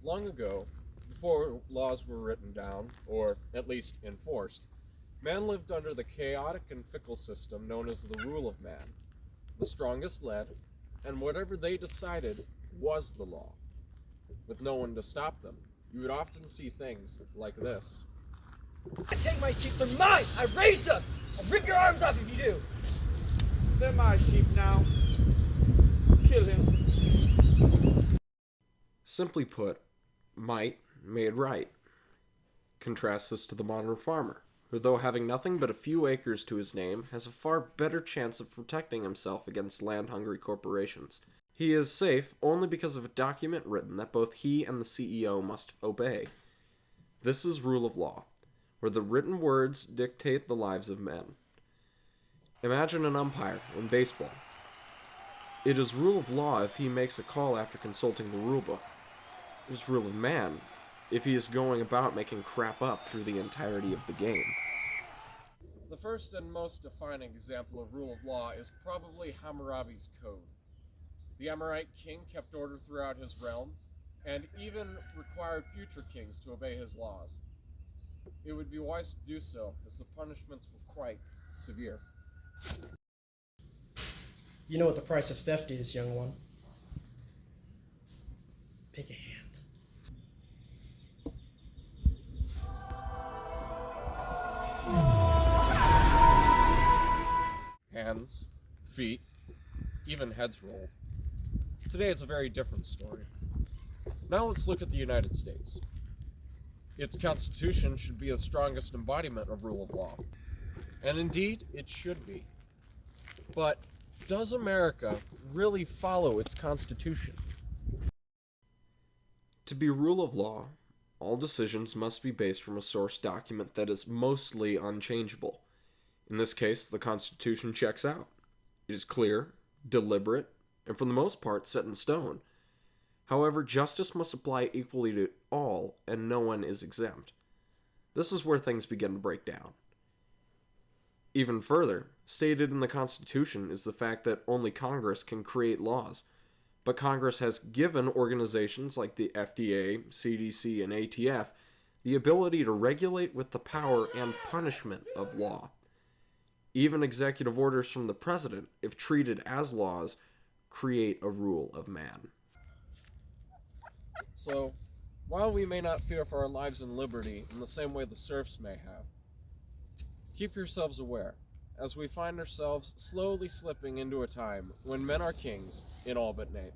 Long ago, before laws were written down, or at least enforced, man lived under the chaotic and fickle system known as the rule of man. The strongest led, and whatever they decided was the law. With no one to stop them, you would often see things like this. I take my sheep, they're mine! I raise them! I'll rip your arms off if you do! They're my sheep now. Kill him. Simply put, might made right. Contrast this to the modern farmer, who, though having nothing but a few acres to his name, has a far better chance of protecting himself against land-hungry corporations. He is safe only because of a document written that both he and the CEO must obey. This is rule of law, where the written words dictate the lives of men. Imagine an umpire in baseball. It is rule of law if he makes a call after consulting the rulebook. It is rule of man if he is going about making crap up through the entirety of the game. The first and most defining example of rule of law is probably Hammurabi's Code. The Amorite king kept order throughout his realm, and even required future kings to obey his laws. It would be wise to do so, as the punishments were quite severe. You know what the price of theft is, young one. Pick a hand. Hands, feet, even heads rolled. Today it's a very different story. Now let's look at the United States. Its Constitution should be the strongest embodiment of rule of law. And indeed, it should be. But does America really follow its Constitution? To be rule of law, all decisions must be based from a source document that is mostly unchangeable. In this case, the Constitution checks out. It is clear, deliberate, and for the most part set in stone. However, justice must apply equally to all, and no one is exempt. This is where things begin to break down. Even further, stated in the Constitution is the fact that only Congress can create laws, but Congress has given organizations like the FDA, CDC, and ATF the ability to regulate with the power and punishment of law. Even executive orders from the president, if treated as laws, create a rule of man. So, while we may not fear for our lives and liberty in the same way the serfs may have, keep yourselves aware, as we find ourselves slowly slipping into a time when men are kings in all but name.